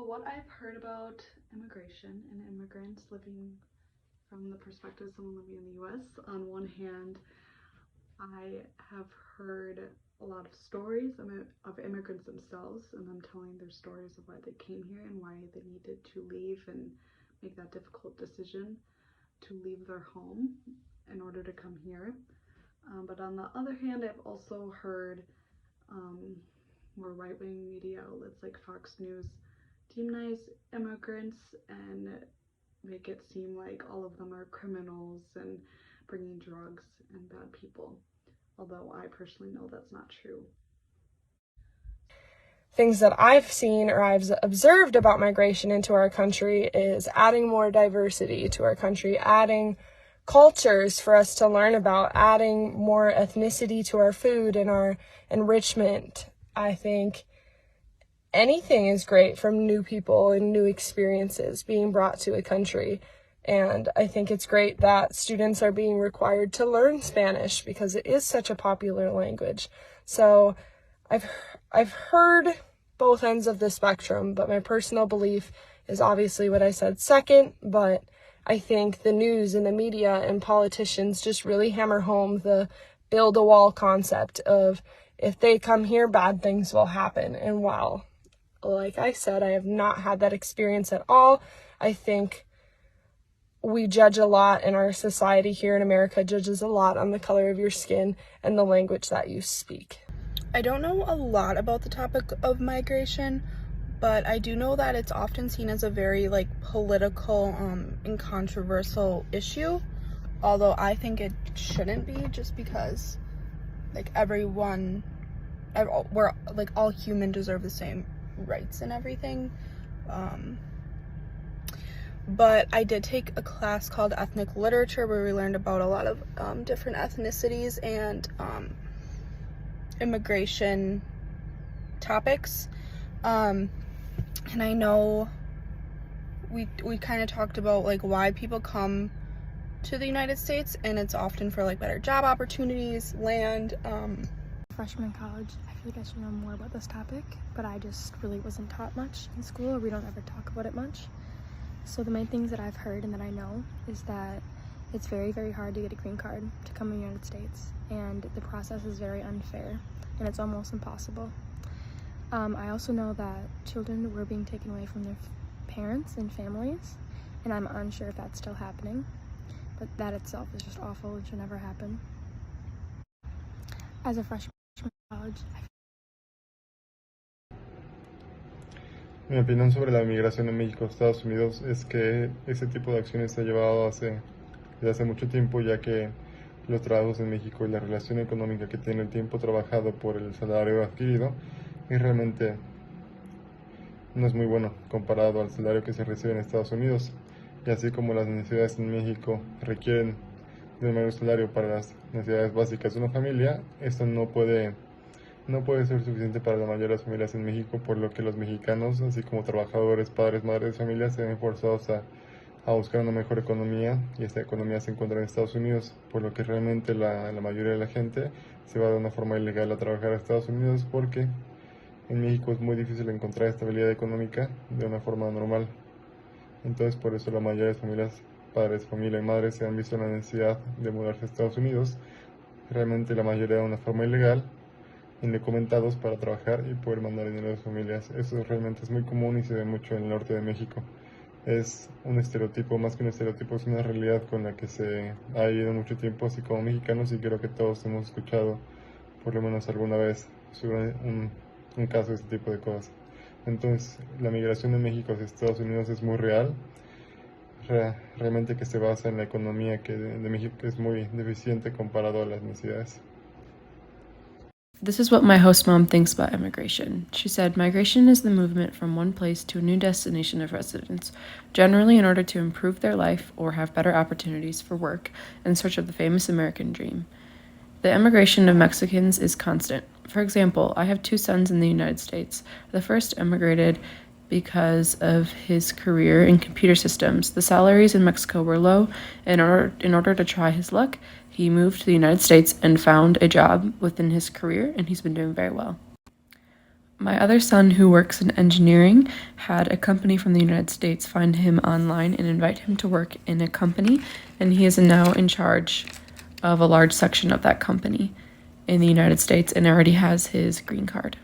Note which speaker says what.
Speaker 1: What I've heard about immigration and immigrants living from the perspective of someone living in the US, on one hand, I have heard a lot of stories of immigrants themselves and them telling their stories of why they came here and why they needed to leave and make that difficult decision to leave their home in order to come here. But on the other hand, I've also heard um, more right wing media outlets like Fox News demonize immigrants and make it seem like all of them are criminals and bringing drugs and bad people. Although I personally know that's not true.
Speaker 2: Things that I've seen or I've observed about migration into our country is adding more diversity to our country, adding cultures for us to learn about, adding more ethnicity to our food and our enrichment. I think anything is great from new people and new experiences being brought to a country. And I think it's great that students are being required to learn Spanish because it is such a popular language. So I've heard both ends of the spectrum, but my personal belief is obviously what I said second, but I think the news and the media and politicians just really hammer home the build a wall concept of if they come here, bad things will happen. And while, like I said, I have not had that experience at all, I think we judge a lot, and our society here in America judges a lot on the color of your skin and the language that you speak. I don't know a lot about the topic of migration, but I do know that it's often seen as a very political and controversial issue, although I think it shouldn't be, just because all human deserve the same rights and everything. But I did take a class called Ethnic Literature where we learned about a lot of different ethnicities and immigration topics. And I know we kind of talked about why people come to the United States, and it's often for better job opportunities, land.
Speaker 3: Freshman in college, I feel like I should know more about this topic, but I just really wasn't taught much in school, or we don't ever talk about it much. So the main things that I've heard and that I know is that it's very, very hard to get a green card to come in the United States, and the process is very unfair, and it's almost impossible. I also know that children were being taken away from their parents and families, and I'm unsure if that's still happening, but that itself is just awful and should never happen. As a freshman in college,
Speaker 4: Mi opinión sobre la migración en México a Estados Unidos es que ese tipo de acciones se ha llevado desde hace mucho tiempo, ya que los trabajos en México y la relación económica que tiene el tiempo trabajado por el salario adquirido y realmente no es muy bueno comparado al salario que se recibe en Estados Unidos. Y así como las necesidades en México requieren de un mayor salario para las necesidades básicas de una familia, esto no puede ser suficiente para la mayoría de las familias en México, por lo que los mexicanos, así como trabajadores, padres, madres de familia, se ven forzados a buscar una mejor economía, y esta economía se encuentra en Estados Unidos, por lo que realmente la mayoría de la gente se va de una forma ilegal a trabajar a Estados Unidos, porque en México es muy difícil encontrar estabilidad económica de una forma normal. Entonces por eso la mayoría de las familias, padres, familia y madres, se han visto la necesidad de mudarse a Estados Unidos, realmente la mayoría de una forma ilegal, indocumentados, para trabajar y poder mandar dinero a sus familias. Eso realmente es muy común y se ve mucho en el norte de México. Es un estereotipo, más que un estereotipo, es una realidad con la que se ha vivido mucho tiempo, así como mexicanos, y creo que todos hemos escuchado por lo menos alguna vez sobre un caso de este tipo de cosas. Entonces, la migración de México hacia Estados Unidos es muy real, realmente, que se basa en la economía de México, que es muy deficiente comparado a las necesidades.
Speaker 5: This is what my host mom thinks about immigration. She said, migration is the movement from one place to a new destination of residence, generally in order to improve their life or have better opportunities for work, in search of the famous American dream. The immigration of Mexicans is constant. For example, I have 2 sons in the United States. The first emigrated because of his career in computer systems. The salaries in Mexico were low, and in order to try his luck, he moved to the United States and found a job within his career, and he's been doing very well. My other son, who works in engineering, had a company from the United States find him online and invite him to work in a company, and he is now in charge of a large section of that company in the United States and already has his green card.